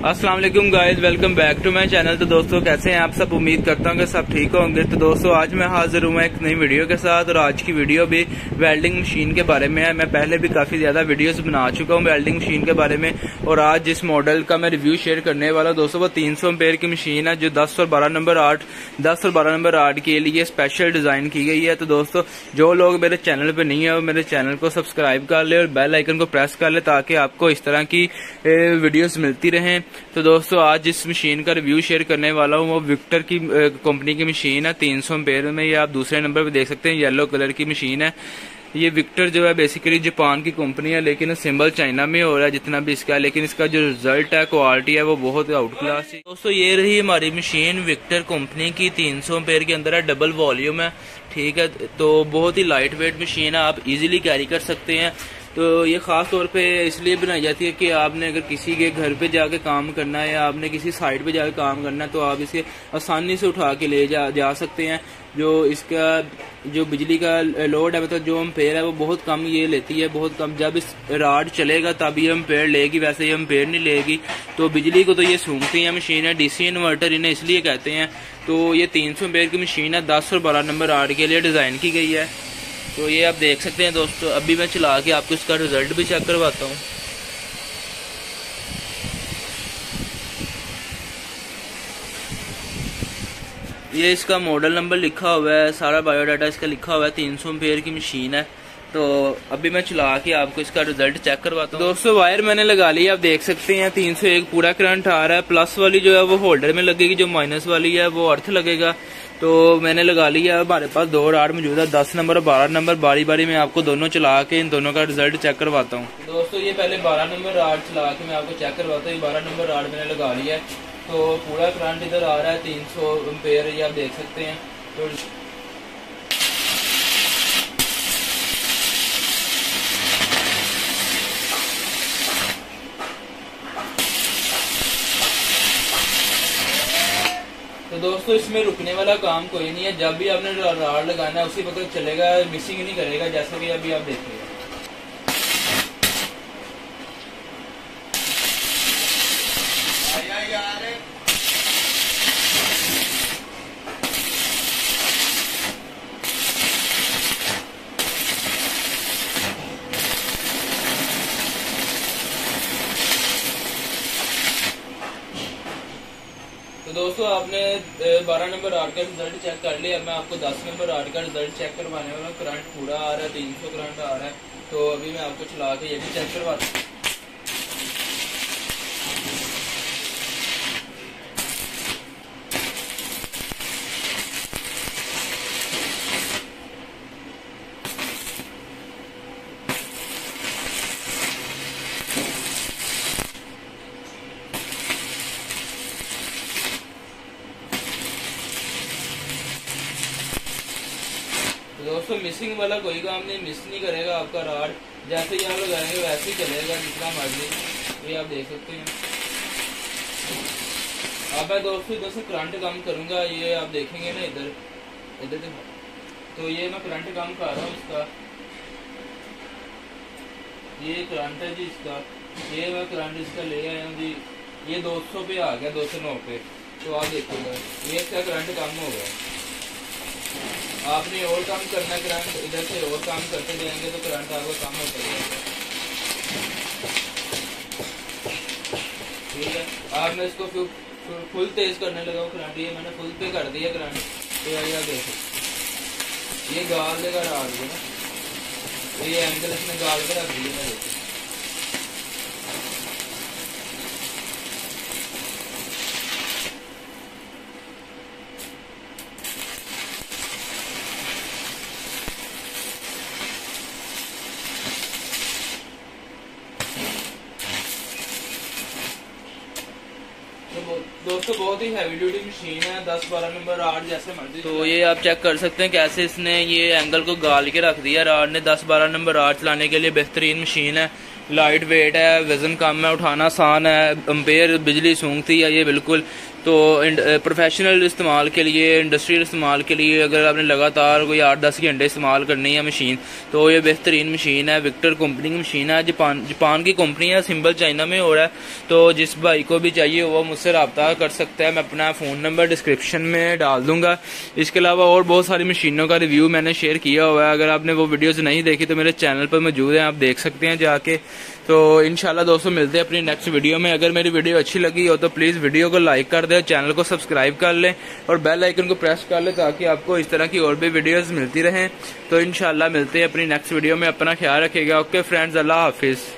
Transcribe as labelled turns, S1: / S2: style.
S1: अस्सलाम वालेकुम guys, welcome back to my channel. तो दोस्तों कैसे हैं आप सब? उम्मीद करता हूँ कि सब ठीक होंगे। तो दोस्तों आज मैं हाजिर हूँ एक नई वीडियो के साथ, और आज की वीडियो भी वेल्डिंग मशीन के बारे में है। मैं पहले भी काफ़ी ज़्यादा वीडियोस बना चुका हूँ वेल्डिंग मशीन के बारे में, और आज जिस मॉडल का मैं रिव्यू शेयर करने वाला हूँ दोस्तों वो 300 एम्पेयर की मशीन है, जो 10 और 12 नंबर 8 के लिए स्पेशल डिज़ाइन की गई है। तो दोस्तों जो लोग मेरे चैनल पर नहीं है वो मेरे चैनल को सब्सक्राइब कर ले और बेल आइकन को प्रेस कर ले, ताकि आपको इस तरह की वीडियोस मिलती रहें। तो दोस्तों आज जिस मशीन का रिव्यू शेयर करने वाला हूँ वो विक्टर की कंपनी की मशीन है 300 एम्पेयर में। ये आप दूसरे नंबर पे देख सकते हैं, येलो कलर की मशीन है। ये विक्टर जो है बेसिकली जापान की कंपनी है, लेकिन सिंबल चाइना में हो रहा है जितना भी इसका, लेकिन इसका जो रिजल्ट है, क्वालिटी है, वो बहुत आउट क्लास है। दोस्तों ये रही हमारी मशीन विक्टर कंपनी की 300 एम्पेयर के अंदर है, डबल वॉल्यूम है, ठीक है। तो बहुत ही लाइट वेट मशीन है, आप इजीली कैरी कर सकते हैं। तो ये ख़ास तौर पे इसलिए बनाई जाती है कि आपने अगर किसी के घर पे जाके काम करना है या आपने किसी साइट पे जाके काम करना है तो आप इसे आसानी से उठा के ले जा सकते हैं। जो इसका जो बिजली का लोड है, मतलब जो एम्पेयर है, वो बहुत कम ये लेती है, बहुत कम। जब इस राड चलेगा तब ये एम्पेयर लेगी, वैसे ये एम्पेयर नहीं लेगी। तो बिजली को तो ये सूंघती है मशीन है, डीसी इन्वर्टर इन्हें इसलिए कहते हैं। तो ये 300 एम्पेयर की मशीन है, 10 और 12 नंबर 8 के लिए डिज़ाइन की गई है। तो ये आप देख सकते हैं दोस्तों। अभी मैं चला के आपको इसका रिजल्ट भी चेक करवाता हूँ। ये इसका मॉडल नंबर लिखा हुआ है, सारा बायोडाटा इसका लिखा हुआ है, 300 एम्पेयर की मशीन है। तो अभी मैं चला के आपको इसका रिजल्ट चेक करवाता हूँ। दोस्तों वायर मैंने लगा ली, आप देख सकते हैं 301 पूरा करंट आ रहा है। प्लस वाली जो है वो होल्डर में लगेगी, जो माइनस वाली है वो अर्थ लगेगा। तो मैंने लगा लिया। हमारे पास दो राड मौजूद है, 10 नंबर और 12 नंबर। बारी बारी में आपको दोनों चला के इन दोनों का रिजल्ट चेक करवाता हूँ। दोस्तों ये पहले 12 नंबर राड चला के मैं आपको चेक करवाता हूँ। 12 नंबर राड मैंने लगा लिया है, तो पूरा करंट इधर आ रहा है 300 एम्पेयर, ये आप देख सकते हैं। तो दोस्तों इसमें रुकने वाला काम कोई नहीं है, जब भी आपने राड लगाना है उसी वक्त चलेगा, मिसिंग नहीं करेगा, जैसे कि अभी आप देखिएगा। तो दोस्तों आपने 12 नंबर राड का रिजल्ट चेक कर लिया। मैं आपको 10 नंबर राड का रिजल्ट चेक करवाने वाला हूँ। करंट पूरा आ रहा है, 300 करंट आ रहा है। तो अभी मैं आपको चला के ये भी चेक करवाता हूँ। दोस्तों मिसिंग वाला कोई काम नहीं, मिस नहीं करेगा आपका राड। जैसे ही आप लगाएंगे वैसे ही चलेगा, जितना मर्जी। ये आप देख सकते हैं। अब मैं दोस्तों इधर से करंट कम करूंगा, ये आप देखेंगे ना, इधर तो ये मैं करंट कम कर रहा हूँ इसका। ये करंट है जी इसका, ये मैं करंट इसका ले आया हूँ जी। ये 200 पे आ गया, 209 पे। तो आप देखिएगा ये इसका करंट कम हो गया। आपने और काम करना, करंट इधर से और काम करते जाएंगे तो करंट आपका कम होता जाएगा, ठीक है। आप मैं इसको फुल तेज करने लगा करंट, ये मैंने फुल पे कर दिया करंट। तो यार देखो ये गाल देगा राड को ना, ये एंगल इसने गाल के रख दिया है, देखो। दोस्तों बहुत ही हैवी ड्यूटी मशीन है, 10-12 नंबर राड जैसे मर्जी। तो ये आप चेक कर सकते हैं कैसे इसने ये एंगल को गाल के रख दिया राड ने। 10-12 नंबर राड चलाने के लिए बेहतरीन मशीन है। लाइट वेट है, वजन कम है, उठाना आसान है, एम्पेयर बिजली सूंघती है ये बिल्कुल। तो प्रोफेशनल इस्तेमाल के लिए, इंडस्ट्रियल इस्तेमाल के लिए अगर आपने लगातार कोई 8-10 घंटे इस्तेमाल करनी है मशीन, तो ये बेहतरीन मशीन है। विक्टर कंपनी की मशीन है, जापान की कंपनी है, सिंबल चाइना में हो रहा है। तो जिस भाई को भी चाहिए वो मुझसे रब्ता कर सकता है, मैं अपना फ़ोन नंबर डिस्क्रिप्शन में डाल दूंगा। इसके अलावा और बहुत सारी मशीनों का रिव्यू मैंने शेयर किया हुआ है, अगर आपने वो वीडियोज़ नहीं देखी तो मेरे चैनल पर मौजूद है, आप देख सकते हैं जाके। तो इंशाल्लाह दोस्तों मिलते हैं अपनी नेक्स्ट वीडियो में। अगर मेरी वीडियो अच्छी लगी हो तो प्लीज़ वीडियो को लाइक कर दें, चैनल को सब्सक्राइब कर लें और बेल आइकन को प्रेस कर लें ताकि आपको इस तरह की और भी वीडियोस मिलती रहें। तो इंशाल्लाह मिलते हैं अपनी नेक्स्ट वीडियो में। अपना ख्याल रखिएगा। ओके फ्रेंड्स, अल्लाह हाफिज़।